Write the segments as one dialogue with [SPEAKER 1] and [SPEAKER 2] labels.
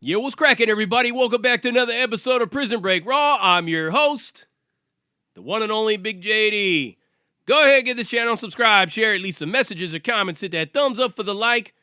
[SPEAKER 1] Yo, what's cracking, everybody? Welcome back to another episode of Prison Break Raw. I'm your host, the one and only Big JD. Go ahead, get this channel, subscribe, share, at least some messages or comments, hit that thumbs up for the like,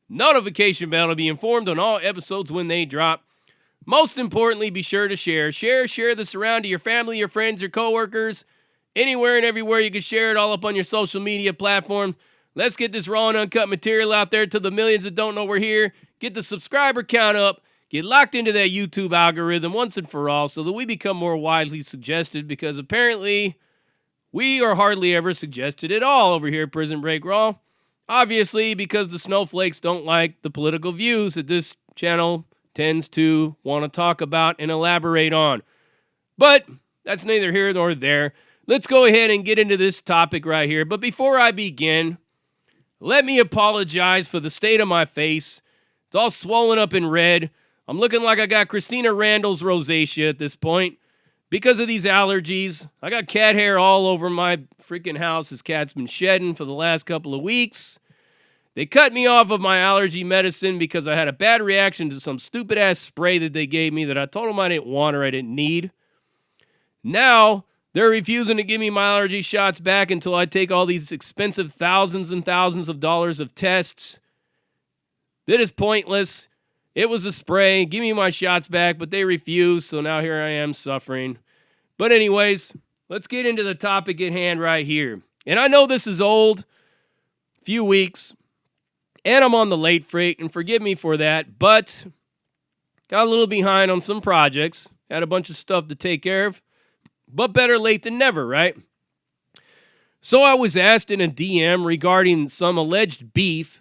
[SPEAKER 1] notification bell to be informed on all episodes when they drop. Most importantly, be sure to share this around to your family, your friends, your coworkers, anywhere and everywhere you can share it all up on your social media platforms. Let's get this raw and uncut material out there to the millions that don't know we're here. Get the subscriber count up. Get locked into that YouTube algorithm once and for all so that we become more widely suggested, because apparently we are hardly ever suggested at all over here at Prison Break Raw. Obviously, because the snowflakes don't like the political views that this channel tends to want to talk about and elaborate on. But that's neither here nor there. Let's go ahead and get into this topic right here. But before I begin, let me apologize for the state of my face. It's all swollen up and red. I'm looking like I got Christina Randall's rosacea at this point because of these allergies. I got cat hair all over my freaking house. This cat's been shedding for the last couple of weeks. They cut me off of my allergy medicine because I had a bad reaction to some stupid-ass spray that they gave me that I told them I didn't want or I didn't need. Now, they're refusing to give me my allergy shots back until I take all these expensive thousands and thousands of dollars of tests. That is pointless. It was a spray. Give me my shots back, but they refused, so now here I am suffering. But anyways, let's get into the topic at hand right here. And I know this is old, few weeks, and I'm on the late freight, and forgive me for that, but got a little behind on some projects. Had a bunch of stuff to take care of, but better late than never, right? So I was asked in a DM regarding some alleged beef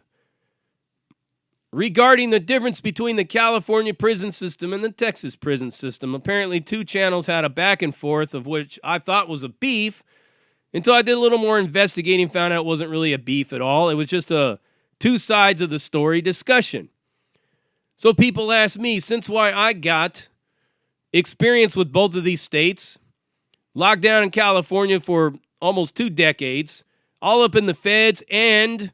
[SPEAKER 1] regarding the difference between the California prison system and the Texas prison system. Apparently, two channels had a back and forth of which I thought was a beef until I did a little more investigating, found out it wasn't really a beef at all. It was just a two sides of the story discussion. So people ask me, since why I got experience with both of these states, locked down in California for almost 2 decades, all up in the feds, and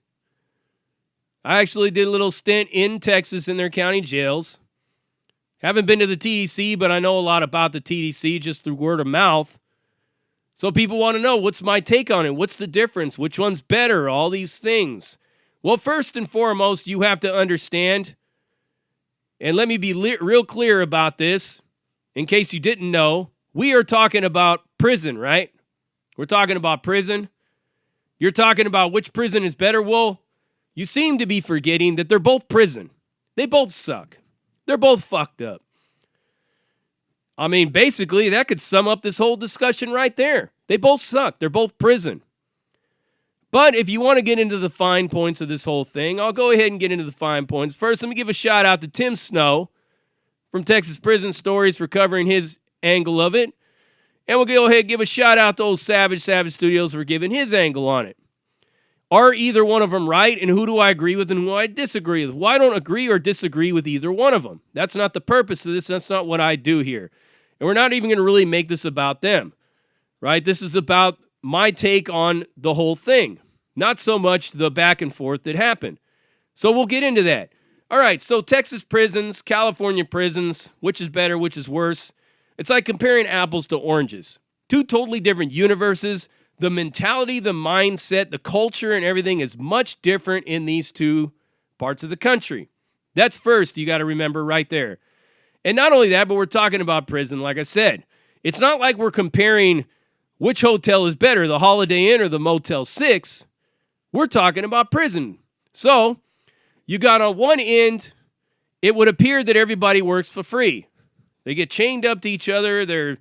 [SPEAKER 1] I actually did a little stint in Texas in their county jails. Haven't been to the TDC, but I know a lot about the TDC just through word of mouth. So people want to know, what's my take on it? What's the difference? Which one's better? All these things. Well, first and foremost, you have to understand, and let me be real clear about this, in case you didn't know, we are talking about prison, right? We're talking about prison. You're talking about which prison is better. Well, you seem to be forgetting that they're both prison. They both suck. They're both fucked up. I mean, basically, that could sum up this whole discussion right there. They both suck. They're both prison. But if you want to get into the fine points of this whole thing, I'll go ahead and get into the fine points. First, let me give a shout out to Tim Snow from Texas Prison Stories for covering his angle of it. And we'll go ahead and give a shout out to old Savage Studios for giving his angle on it. Are either one of them right, and who do I agree with and who I disagree with? Well, I don't agree or disagree with either one of them. That's not the purpose of this. That's not what I do here. And we're not even going to really make this about them, right? This is about my take on the whole thing, not so much the back and forth that happened. So we'll get into that. All right, so Texas prisons, California prisons, which is better, which is worse? It's like comparing apples to oranges. Two totally different universes. The mentality, the mindset, the culture, and everything is much different in these two parts of the country. That's first, you got to remember right there. And not only that, but we're talking about prison, like I said. It's not like we're comparing which hotel is better, the Holiday Inn or the Motel 6. We're talking about prison. So, you got on one end, it would appear that everybody works for free. They get chained up to each other, they're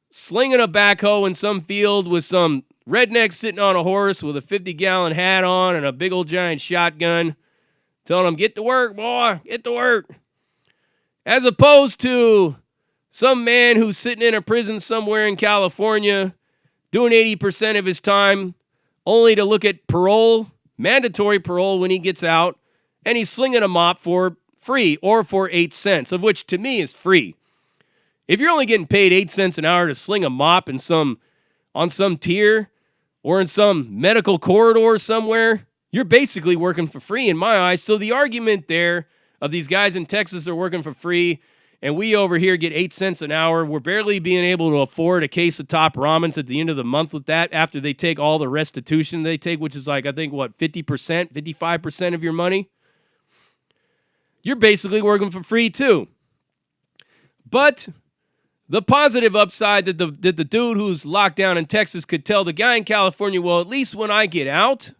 [SPEAKER 1] slinging a backhoe in some field with some redneck sitting on a horse with a 50-gallon hat on and a big old giant shotgun, telling them, get to work, boy, get to work. As opposed to some man who's sitting in a prison somewhere in California doing 80% of his time only to look at parole, mandatory parole when he gets out, and he's slinging a mop for free or for 8 cents, of which to me is free. If you're only getting paid 8 cents an hour to sling a mop on some tier or in some medical corridor somewhere, you're basically working for free in my eyes. So the argument there of these guys in Texas are working for free, and we over here get 8 cents an hour. We're barely being able to afford a case of Top Ramens at the end of the month with that after they take all the restitution they take, which is like, I think, 50%, 55% of your money. You're basically working for free too. But the positive upside that the dude who's locked down in Texas could tell the guy in California, well, at least when I get out,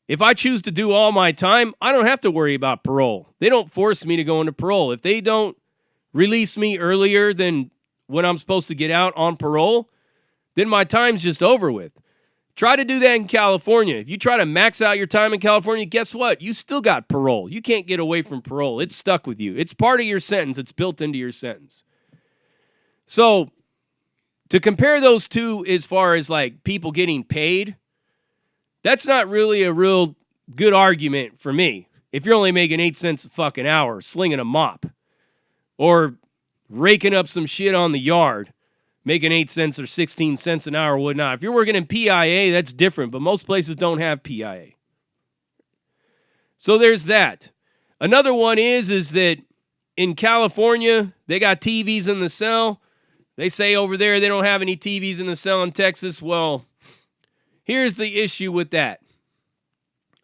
[SPEAKER 1] if I choose to do all my time, I don't have to worry about parole. They don't force me to go into parole. If they don't release me earlier than when I'm supposed to get out on parole, then my time's just over with. Try to do that in California. If you try to max out your time in California, guess what? You still got parole. You can't get away from parole. It's stuck with you. It's part of your sentence. It's built into your sentence. So to compare those two as far as like people getting paid, that's not really a real good argument for me. If you're only making 8 cents a fucking hour, slinging a mop, or raking up some shit on the yard, making 8 cents or 16 cents an hour or whatnot. If you're working in PIA, that's different, but most places don't have PIA. So there's that. Another one is that in California, they got TVs in the cell. They say over there they don't have any TVs in the cell in Texas. Well, here's the issue with that.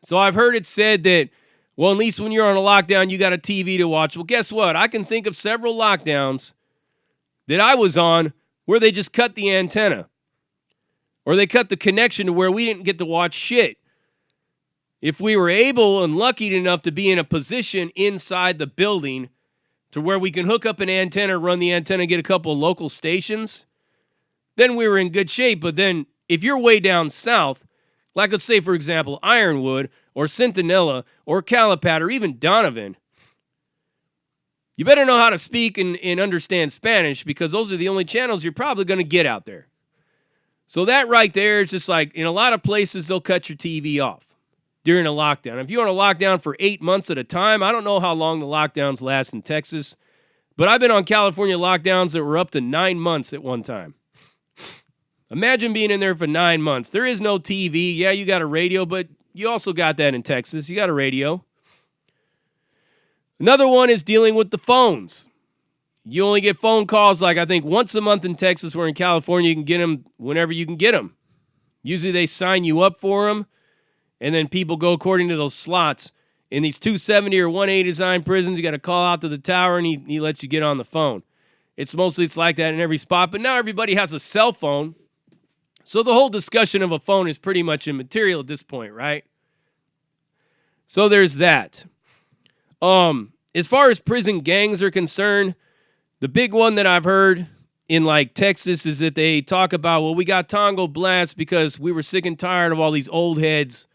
[SPEAKER 1] So I've heard it said that, well, at least when you're on a lockdown, you got a TV to watch. Well, guess what? I can think of several lockdowns that I was on where they just cut the antenna. Or they cut the connection to where we didn't get to watch shit. If we were able and lucky enough to be in a position inside the building to where we can hook up an antenna, run the antenna, get a couple of local stations, then we were in good shape. But then if you're way down south, like let's say, for example, Ironwood or Centinela or Calipat or even Donovan, you better know how to speak and understand Spanish because those are the only channels you're probably going to get out there. So that right there is just like in a lot of places, they'll cut your TV off during a lockdown. If you're on a lockdown for 8 months at a time, I don't know how long the lockdowns last in Texas, but I've been on California lockdowns that were up to 9 months at one time. Imagine being in there for 9 months. There is no TV. Yeah, you got a radio, but you also got that in Texas. You got a radio. Another one is dealing with the phones. You only get phone calls like I think once a month in Texas, where in California you can get them whenever you can get them. Usually they sign you up for them, and then people go according to those slots. In these 270 or 180 design prisons, you got to call out to the tower, and he lets you get on the phone. It's like that in every spot, but now everybody has a cell phone. So the whole discussion of a phone is pretty much immaterial at this point, right? So there's that. As far as prison gangs are concerned, the big one that I've heard in like Texas is that they talk about, well, we got Tongo Blast because we were sick and tired of all these old heads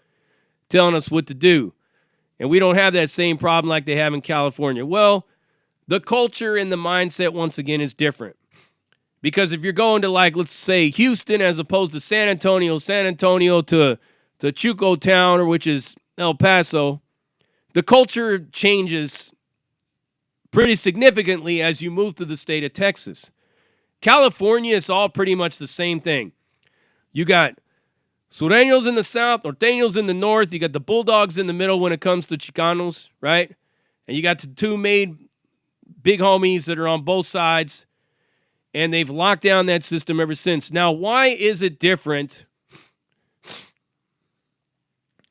[SPEAKER 1] telling us what to do. And we don't have that same problem like they have in California. Well, the culture and the mindset, once again, is different. Because if you're going to, like, let's say Houston as opposed to San Antonio to Chuco Town, or which is El Paso, the culture changes pretty significantly as you move to the state of Texas. California is all pretty much the same thing. You got Sureños in the south, Norteños in the north. You got the Bulldogs in the middle when it comes to Chicanos, right? And you got the two made big homies that are on both sides. And they've locked down that system ever since. Now, why is it different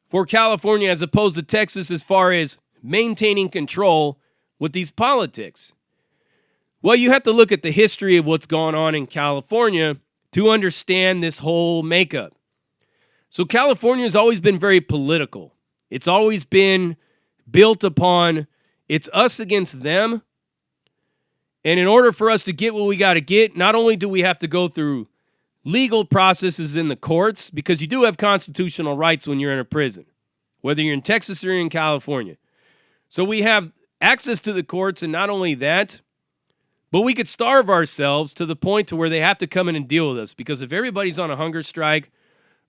[SPEAKER 1] for California as opposed to Texas as far as maintaining control with these politics? Well, you have to look at the history of what's going on in California to understand this whole makeup. So California has always been very political. It's always been built upon it's us against them. And in order for us to get what we got to get, not only do we have to go through legal processes in the courts, because you do have constitutional rights when you're in a prison, whether you're in Texas or in California. So we have access to the courts, and not only that, but we could starve ourselves to the point to where they have to come in and deal with us. Because if everybody's on a hunger strike,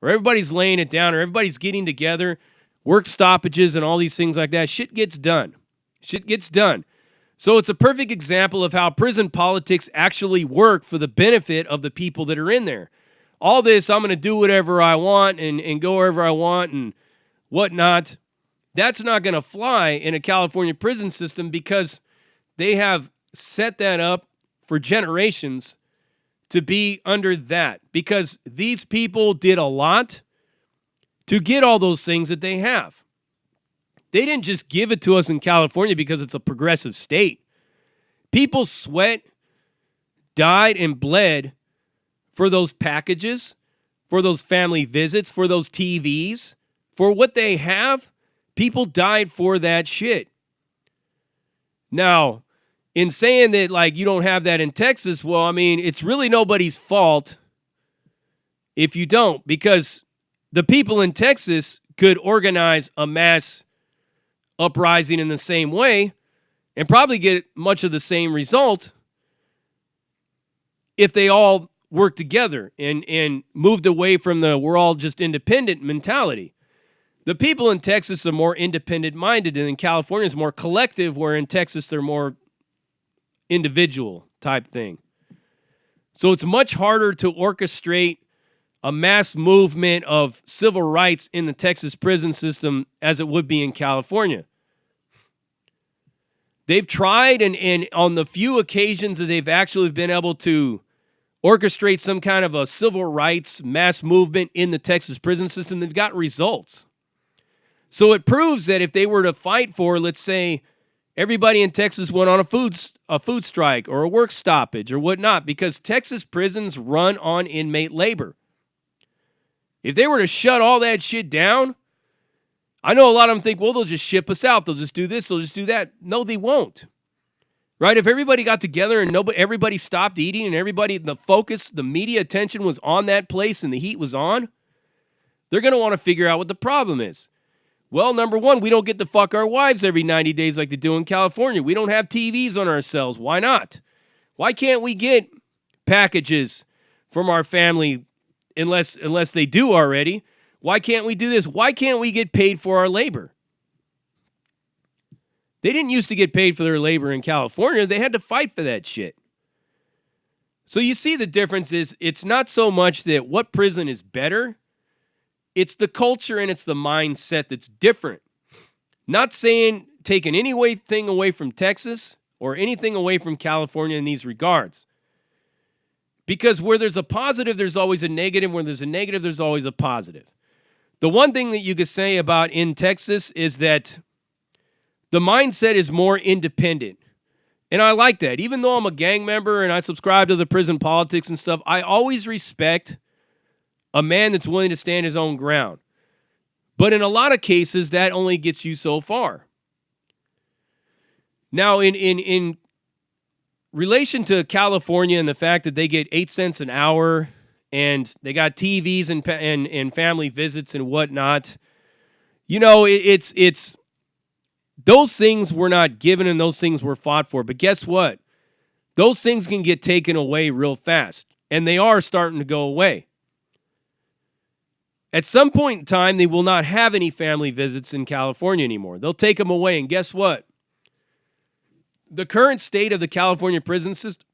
[SPEAKER 1] or everybody's laying it down, or everybody's getting together, work stoppages and all these things like that, shit gets done. Shit gets done. So it's a perfect example of how prison politics actually work for the benefit of the people that are in there. All this, I'm going to do whatever I want and go wherever I want and whatnot, That's not going to fly in a California prison system because they have set that up for generations to be under that, because these people did a lot to get all those things that they have. They didn't just give it to us in California because it's a progressive state. People sweat, died, and bled for those packages, for those family visits, for those TVs, for what they have. People died for that shit. Now, in saying that, like, you don't have that in Texas, well, I mean, it's really nobody's fault if you don't, because the people in Texas could organize a mass uprising in the same way and probably get much of the same result if they all worked together and moved away from the we're all just independent mentality. The people in Texas are more independent-minded, and in California is more collective, where in Texas they're more individual type thing. So it's much harder to orchestrate a mass movement of civil rights in the Texas prison system as it would be in California. They've tried, and on the few occasions that they've actually been able to orchestrate some kind of a civil rights mass movement in the Texas prison system, they've got results. So it proves that if they were to fight for, let's say, everybody in Texas went on a food strike or a work stoppage or whatnot, because Texas prisons run on inmate labor. If they were to shut all that shit down, I know a lot of them think, well, they'll just ship us out. They'll just do this. They'll just do that. No, they won't. Right? If everybody got together and everybody stopped eating and the focus, the media attention was on that place and the heat was on, they're going to want to figure out what the problem is. Well, number one, we don't get to fuck our wives every 90 days like they do in California. We don't have TVs on our cells. Why not? Why can't we get packages from our family unless they do already? Why can't we do this? Why can't we get paid for our labor? They didn't used to get paid for their labor in California. They had to fight for that shit. So you see the difference is it's not so much that what prison is better. It's the culture and it's the mindset that's different. Not saying taking anything away from Texas or anything away from California in these regards. Because where there's a positive, there's always a negative. Where there's a negative, there's always a positive. The one thing that you could say about in Texas is that the mindset is more independent. And I like that. Even though I'm a gang member and I subscribe to the prison politics and stuff, I always respect a man that's willing to stand his own ground. But in a lot of cases, that only gets you so far. Now, in relation to California and the fact that they get 8 cents an hour and they got TVs and family visits and whatnot, you know, it's those things were not given and those things were fought for. But guess what? Those things can get taken away real fast, and they are starting to go away. At some point in time, they will not have any family visits in California anymore. They'll take them away, and guess what? The current state of the California prison system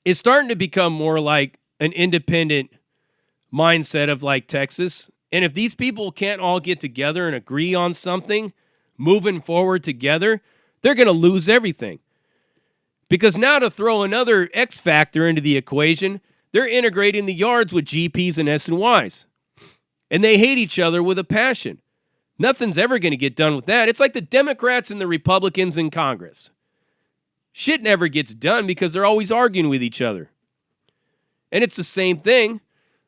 [SPEAKER 1] is starting to become more like an independent mindset of like Texas. And if these people can't all get together and agree on something, moving forward together, they're going to lose everything. Because now to throw another X factor into the equation, they're integrating the yards with GPs and S&Ys. And they hate each other with a passion. Nothing's ever going to get done with that. It's like the Democrats and the Republicans in Congress. Shit never gets done because they're always arguing with each other. And it's the same thing.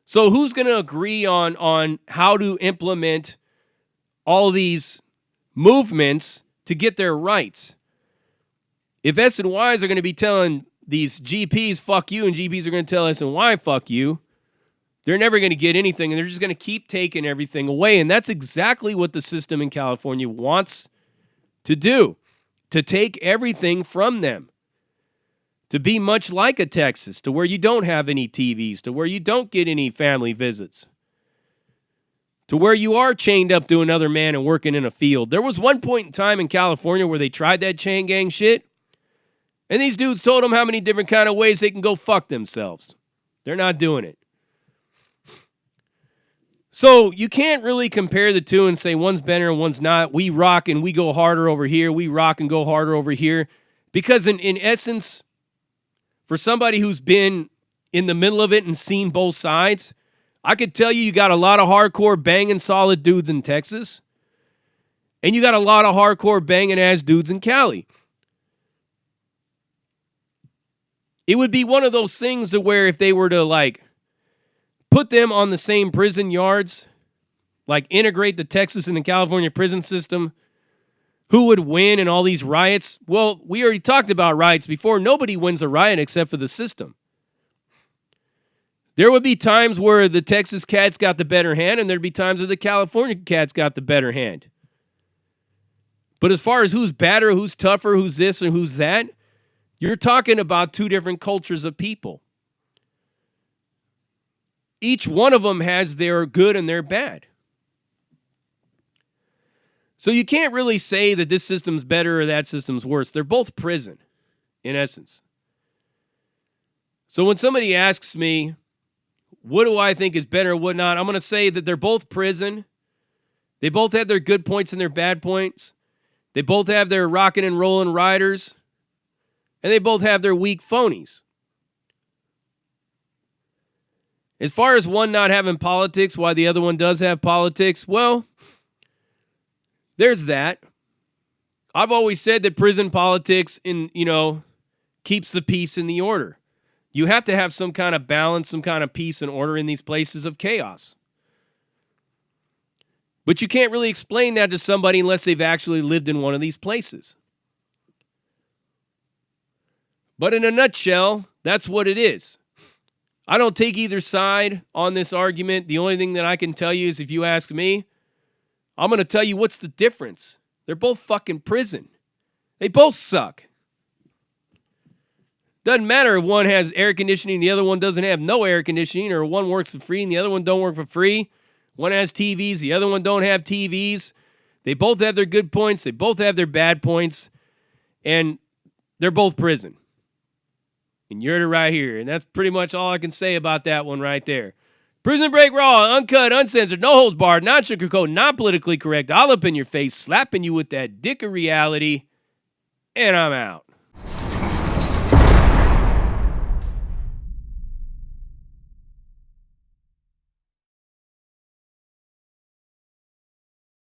[SPEAKER 1] So who's going to agree on how to implement all these movements to get their rights? If S&Ys are going to be telling these GPs, fuck you, and GPs are going to tell S&Y, fuck you, they're never going to get anything, and they're just going to keep taking everything away. And that's exactly what the system in California wants to do, to take everything from them, to be much like a Texas, to where you don't have any TVs, to where you don't get any family visits, to where you are chained up to another man and working in a field. There was one point in time in California where they tried that chain gang shit, and these dudes told them how many different kind of ways they can go fuck themselves. They're not doing it. So you can't really compare the two and say one's better and one's not. We rock and we go harder over here. We rock and go harder over here. Because in essence, for somebody who's been in the middle of it and seen both sides, I could tell you got a lot of hardcore banging solid dudes in Texas. And you got a lot of hardcore banging ass dudes in Cali. It would be one of those things to where if they were to like put them on the same prison yards, like integrate the Texas and the California prison system, who would win in all these riots? Well, we already talked about riots before. Nobody wins a riot except for the system. There would be times where the Texas cats got the better hand, and there'd be times where the California cats got the better hand. But as far as who's badder, who's tougher, who's this and who's that, you're talking about two different cultures of people. Each one of them has their good and their bad. So you can't really say that this system's better or that system's worse. They're both prison, in essence. So when somebody asks me, what do I think is better or what not, I'm going to say that they're both prison. They both have their good points and their bad points. They both have their rockin' and rollin' riders. And they both have their weak phonies. As far as one not having politics, why the other one does have politics, well, there's that. I've always said that prison politics keeps the peace and the order. You have to have some kind of balance, some kind of peace and order in these places of chaos. But you can't really explain that to somebody unless they've actually lived in one of these places. But in a nutshell, that's what it is. I don't take either side on this argument. The only thing that I can tell you is if you ask me, I'm going to tell you what's the difference. They're both fucking prison. They both suck. Doesn't matter if one has air conditioning, the other one doesn't have no air conditioning, or one works for free and the other one don't work for free. One has TVs, the other one don't have TVs. They both have their good points. They both have their bad points. And they're both prison. And you're right here. And that's pretty much all I can say about that one right there. Prison Break Raw, uncut, uncensored, no holds barred, not sugarcoat, not politically correct, all up in your face, slapping you with that dick of reality. And I'm out.